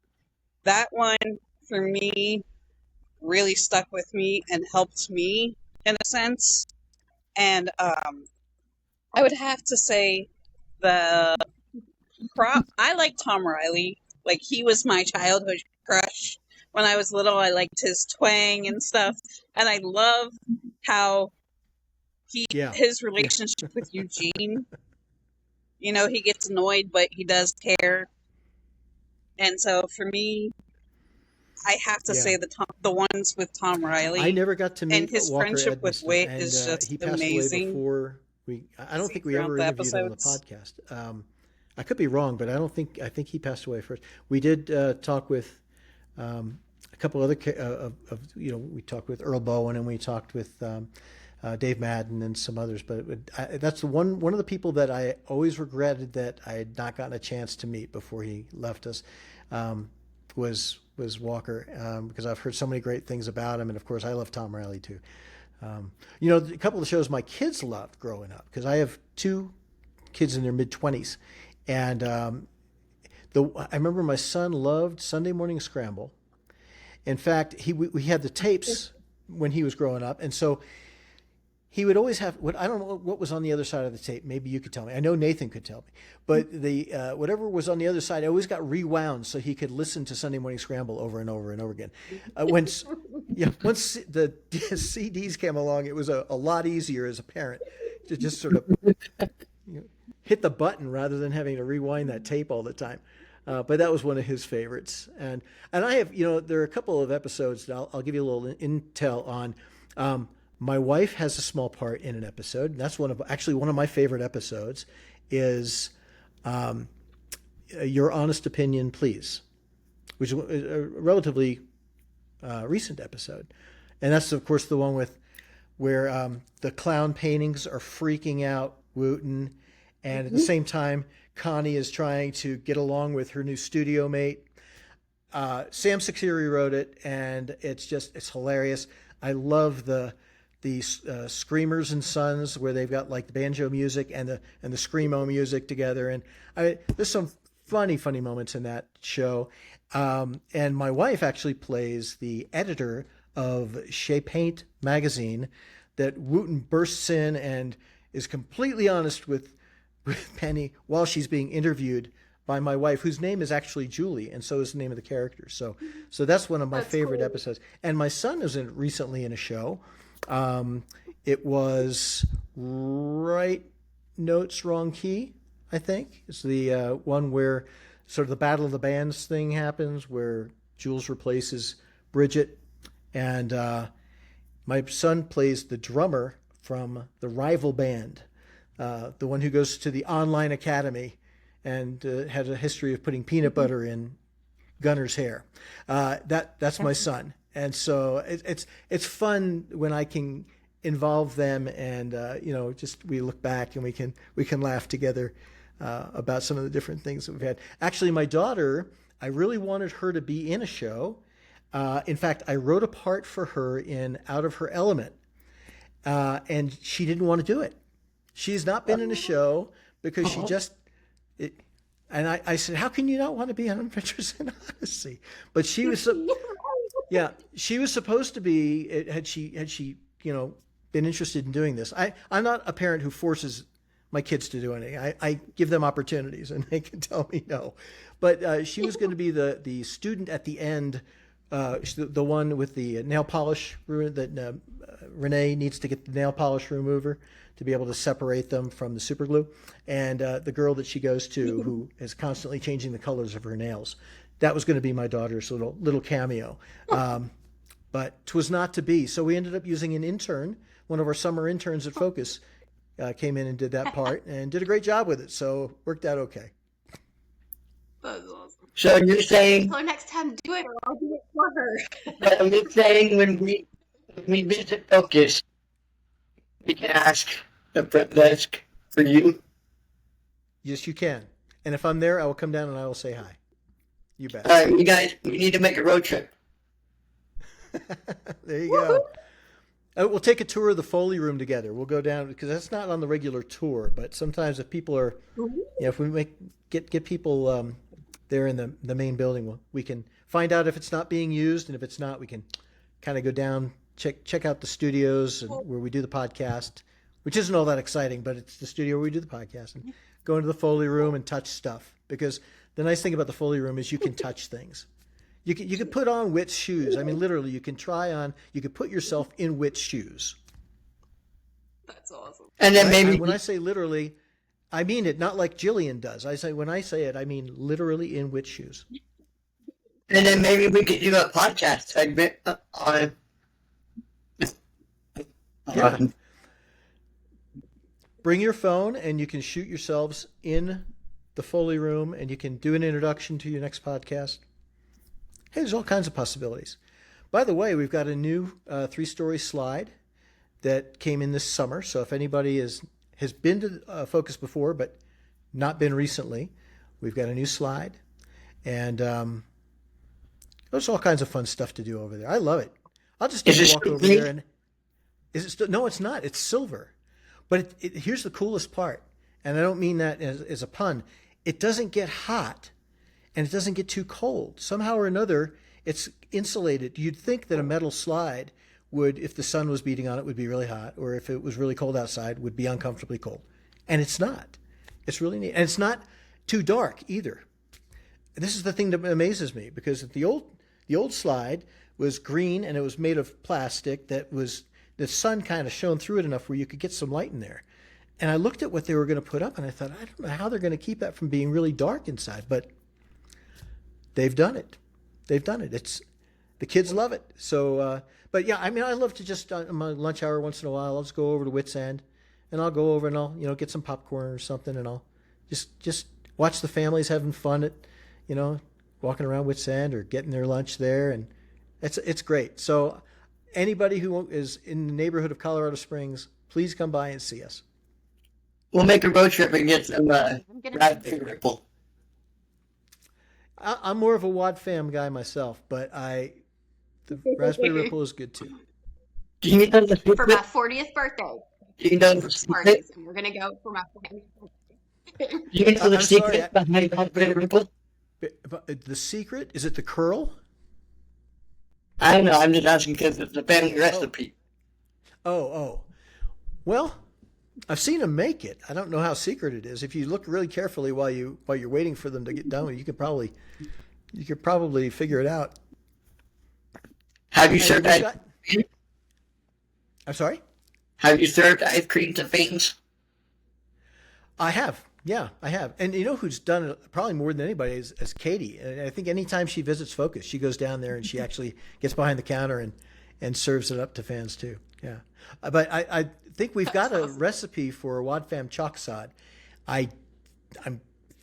that one for me really stuck with me and helped me in a sense. And I would have to say the I like Tom Riley. Like he was my childhood crush. When I was little, I liked his twang and stuff, and I love how Yeah. his relationship with Eugene. He gets annoyed, but he does care. And so for me, I have to Yeah. say the ones with Tom Riley. I never got to meet And his Walker friendship with Edmiston, Wit and is just he passed amazing. away before I don't think we throughout ever the interviewed him on the episodes. podcast. I could be wrong, but I think he passed away first. We did talk with a couple other we talked with Earl Bowen and we talked with Dave Madden and some others, but that's the one of the people that I always regretted that I had not gotten a chance to meet before he left us. Was Walker, because I've heard so many great things about him, and of course I love Tom Riley too. A couple of shows my kids loved growing up, because I have two kids in their mid-20s, and I remember my son loved Sunday Morning Scramble. In fact, we had the tapes when he was growing up, and so he would always have I don't know what was on the other side of the tape. Maybe you could tell me. I know Nathan could tell me, but the whatever was on the other side, I always got rewound so he could listen to Sunday Morning Scramble over and over and over again. Once the CDs came along, it was a lot easier as a parent to just sort of hit the button rather than having to rewind that tape all the time. But that was one of his favorites, and I have there are a couple of episodes that I'll give you a little intel on. My wife has a small part in an episode. That's one of my favorite episodes is Your Honest Opinion, Please, which is a relatively recent episode. And that's, of course, the one where the clown paintings are freaking out Wooten. And at the same time, Connie is trying to get along with her new studio mate. Sam Sixeri wrote it, and it's hilarious. I love the Screamers and Sons, where they've got like the banjo music and the screamo music together, and there's some funny moments in that show. And my wife actually plays the editor of Chez Paint magazine, that Wooten bursts in and is completely honest with Penny while she's being interviewed by my wife, whose name is actually Julie, and so is the name of the character. So that's one of my favorite episodes. And my son was recently in a show. It was Right Notes, Wrong Key, I think. It's the one where sort of the Battle of the Bands thing happens, where Jules replaces Bridget. And my son plays the drummer from the rival band, the one who goes to the online academy and had a history of putting peanut butter in Gunner's hair. That's my son. And so it's fun when I can involve them, and just we look back and we can laugh together about some of the different things that we've had. Actually, my daughter, I really wanted her to be in a show. In fact, I wrote a part for her in Out of Her Element, and she didn't want to do it. She's not been in a show because she just. And I said, how can you not want to be on Adventures in Odyssey? But she was. She was supposed to be. Had she been interested in doing this? I'm not a parent who forces my kids to do anything. I give them opportunities, and they can tell me no. But she was going to be the student at the end, the one with the nail polish that Renee needs to get the nail polish remover to be able to separate them from the super glue, and the girl that she goes to who is constantly changing the colors of her nails. That was going to be my daughter's little cameo, but 'twas not to be. So we ended up using an intern. One of our summer interns at Focus came in and did that part and did a great job with it. So worked out okay. That's awesome. So you're saying, So next time, do it, or I'll do it for her. but you're saying when we visit Focus, we can ask the front desk for you? Yes, you can. And if I'm there, I will come down and I will say hi. You bet. All right, you guys, we need to make a road trip. There you go. We'll take a tour of the Foley room together. We'll go down, because that's not on the regular tour, but sometimes if people are, if we get people there in the main building, we can find out if it's not being used, and if it's not, we can kind of go down, check out the studios and where we do the podcast, which isn't all that exciting, but it's the studio where we do the podcast, and go into the Foley room and touch stuff, because the nice thing about the Foley room is you can touch things. You could put on Whit's shoes. I mean, literally, you could put yourself in Whit's shoes. That's awesome. And then maybe When I say literally, I mean it, not like Jillian does. When I say it, I mean literally in Whit's shoes. And then maybe we could do a podcast segment on. Yeah. bring your phone and you can shoot yourselves in the Foley room and you can do an introduction to your next podcast. Hey, there's all kinds of possibilities. By the way, we've got a new 3-story slide that came in this summer. So if anybody has been to Focus before but not been recently, we've got a new slide. And there's all kinds of fun stuff to do over there. I love it. I'll just take a walk over there. And is it still? No, it's not. It's silver. But here's the coolest part, and I don't mean that as a pun. It doesn't get hot, and it doesn't get too cold. Somehow or another, it's insulated. You'd think that a metal slide would, if the sun was beating on it, would be really hot, or if it was really cold outside, would be uncomfortably cold. And it's not. It's really neat. And it's not too dark either. This is the thing that amazes me, because the old slide was green, and it was made of plastic that was, the sun kind of shone through it enough where you could get some light in there. And I looked at what they were going to put up, and I thought, I don't know how they're going to keep that from being really dark inside, but they've done it. They've done it. The kids love it. So, but yeah, I mean, I love to just on my lunch hour once in a while, I'll just go over to Wits End, and I'll go over and I'll get some popcorn or something, and I'll just watch the families having fun at, walking around Wits End or getting their lunch there, and it's great. So anybody who is in the neighborhood of Colorado Springs, please come by and see us. We'll make a road trip and get some raspberry ripple. I'm more of a Wad Fam guy myself, but the raspberry ripple is good too. Do you know the For secret? my 40th birthday. Do you know the secret? Parties, and we're gonna go for my 40th birthday. Do you know the I'm secret sorry, behind raspberry ripple? But the secret, is it the curl? I don't know. I'm just asking because it's a family recipe. Oh. Well, I've seen them make it. I don't know how secret it is. If you look really carefully while you're waiting for them to get done, you could probably figure it out. Have you served ice cream? I'm sorry? Have you served ice cream to fans? I have. Yeah, I have. And you know who's done it probably more than anybody is Katie. And I think anytime she visits Focus, she goes down there and she actually gets behind the counter and serves it up to fans too. Yeah. But I think we've got a recipe for a Wad Fam chalk sod. I'm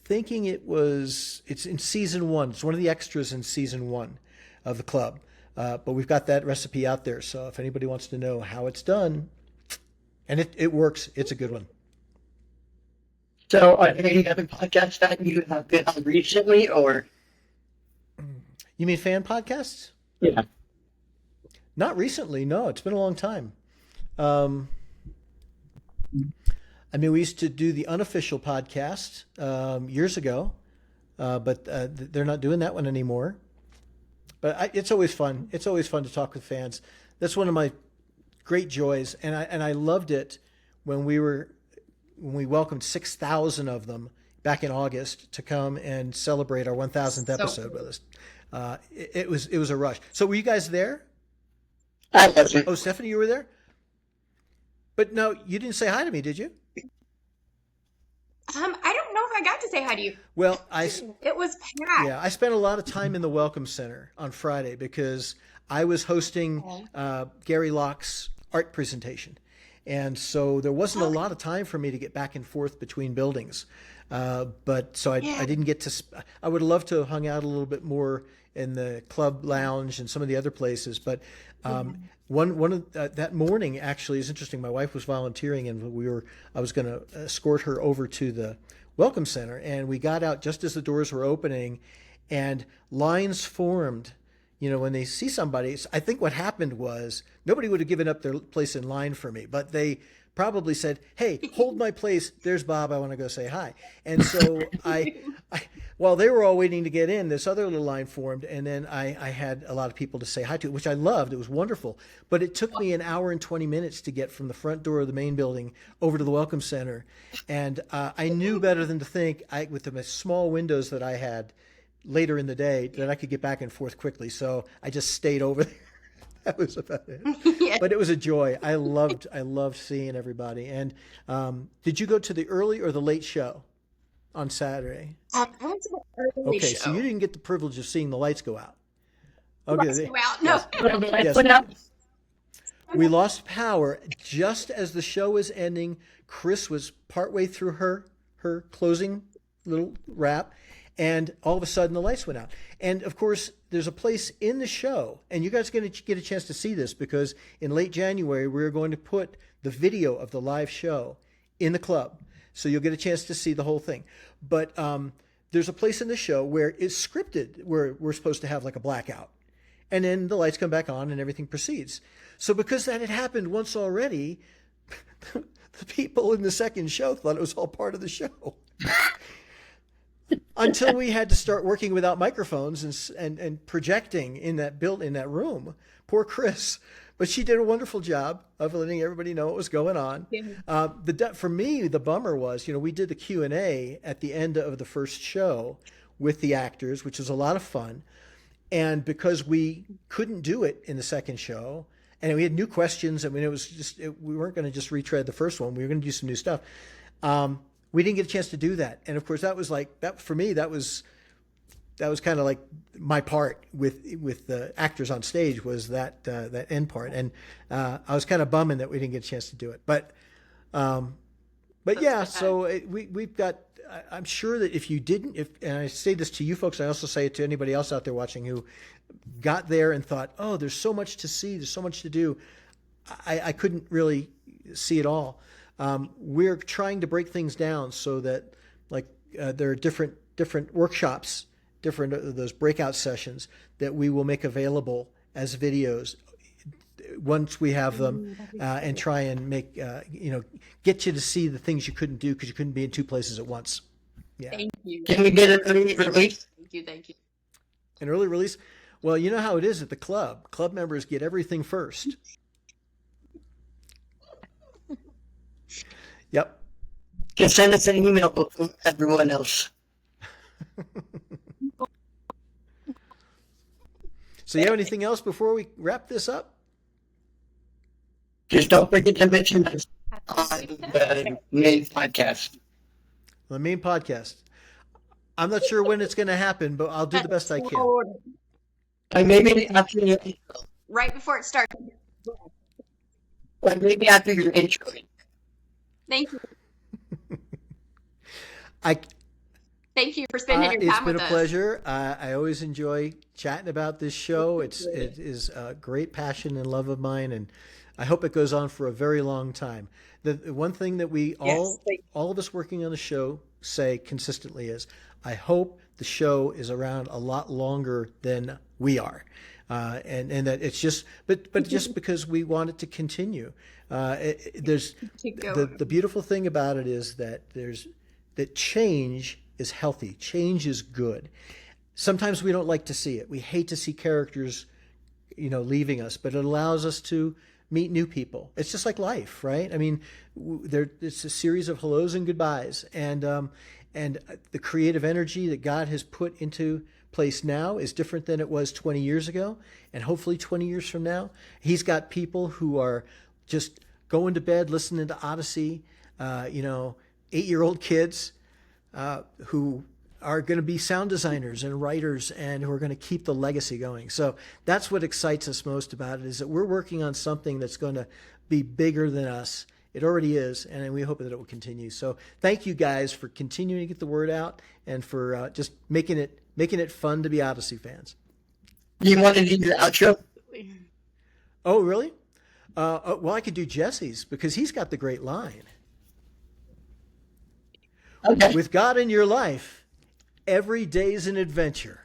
thinking it's in season 1. It's one of the extras in season 1 of the club. But we've got that recipe out there. So if anybody wants to know how it's done, and it works, it's a good one. So are there any other podcasts that you have been on recently, or? You mean fan podcasts? Yeah. Not recently, no. It's been a long time. I mean, we used to do the unofficial podcast years ago, but they're not doing that one anymore. But it's always fun. It's always fun to talk with fans. That's one of my great joys, and I loved it when we welcomed 6,000 of them back in August to come and celebrate our 1,000th episode with us. It was a rush. So were you guys there? I wasn't. Oh, Stephanie, you were there? But no, you didn't say hi to me, did you? I don't know if I got to say hi to you. Well, It was packed. I spent a lot of time in the Welcome Center on Friday because I was hosting Gary Locke's art presentation. And so there wasn't a lot of time for me to get back and forth between buildings. But so I didn't get to, I would love to have hung out a little bit more in the club lounge and some of the other places. But one of that morning actually is interesting. My wife was volunteering and I was going to escort her over to the Welcome Center. And we got out just as the doors were opening and lines formed. You know, when they see somebody, I think what happened was nobody would have given up their place in line for me, but they probably said, "Hey, hold my place. There's Bob. I want to go say hi." And so I while they were all waiting to get in, this other little line formed, and then I had a lot of people to say hi to, which I loved. It was wonderful. But it took me an hour and 20 minutes to get from the front door of the main building over to the Welcome Center. And I knew better than to think, with the small windows that I had later in the day, that I could get back and forth quickly. So I just stayed over there. That was about it. Yeah. But it was a joy. I loved seeing everybody. And did you go to the early or the late show on Saturday? I went to the early Okay, show. so you didn't get the privilege of seeing the lights go out. Okay, Lights go out. No. Yes. Put out. We lost power just as the show was ending. Chris was partway through her closing little rap, and all of a sudden the lights went out. And of course, there's a place in the show, and you guys are going to get a chance to see this because in late January we're going to put the video of the live show in the club, so you'll get a chance to see the whole thing. But there's a place in the show where it's scripted, where we're supposed to have like a blackout, and then the lights come back on and everything proceeds. So because that had happened once already, the people in the second show thought it was all part of the show. Until we had to start working without microphones and projecting in that room. Poor Chris, but she did a wonderful job of letting everybody know what was going on. Yeah. For me, the bummer was, we did the Q&A at the end of the first show with the actors, which was a lot of fun. And because we couldn't do it in the second show, and we had new questions, I mean, it was just we weren't going to just retread the first one. We were going to do some new stuff. We didn't get a chance to do that, and of course, that was like that for me. That was kind of like my part with the actors on stage was that end part, and I was kind of bumming that we didn't get a chance to do it. But yeah, so we've got. I'm sure that if you didn't, and I say this to you folks, I also say it to anybody else out there watching who got there and thought, oh, there's so much to see, there's so much to do. I couldn't really see it all. We're trying to break things down so that there are different workshops, different those breakout sessions that we will make available as videos once we have them, and try and make get you to see the things you couldn't do because you couldn't be in two places at once. Yeah. Thank you. Can we get an early release? Thank you. An early release. Well, you know how it is at the club. Club members get everything first. Yep. Just send us an email to everyone else. So you have anything else before we wrap this up? Just don't forget to mention us on the main podcast. The main podcast. I'm not sure when it's going to happen, but I'll do the best I can. And maybe after your intro. Right before it starts. Or maybe after your intro. Thank you. I Thank you for spending your It's time been with a us. pleasure. I always enjoy chatting about this show. It is a great passion and love of mine, and I hope it goes on for a very long time. The one thing that we all of us working on the show say consistently is, I hope the show is around a lot longer than we are, and that it's just, but just because we want it to continue. There's Keep going. the beautiful thing about it is that that change is healthy. Change is good. Sometimes we don't like to see it. We hate to see characters, leaving us, but it allows us to meet new people. It's just like life, right? I mean, it's a series of hellos and goodbyes, and the creative energy that God has put into place now is different than it was 20 years ago, and hopefully 20 years from now, He's got people who are just going to bed listening to Odyssey, 8-year-old kids who are going to be sound designers and writers and who are going to keep the legacy going. So that's what excites us most about it, is that we're working on something that's going to be bigger than us. It already is, and we hope that it will continue. So thank you guys for continuing to get the word out and for just making it fun to be Odyssey fans. You want to do the outro? Oh, really? Well, I could do Jesse's because he's got the great line. Okay. With God in your life, every day's an adventure.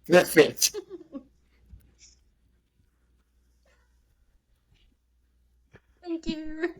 That fits. Thank you.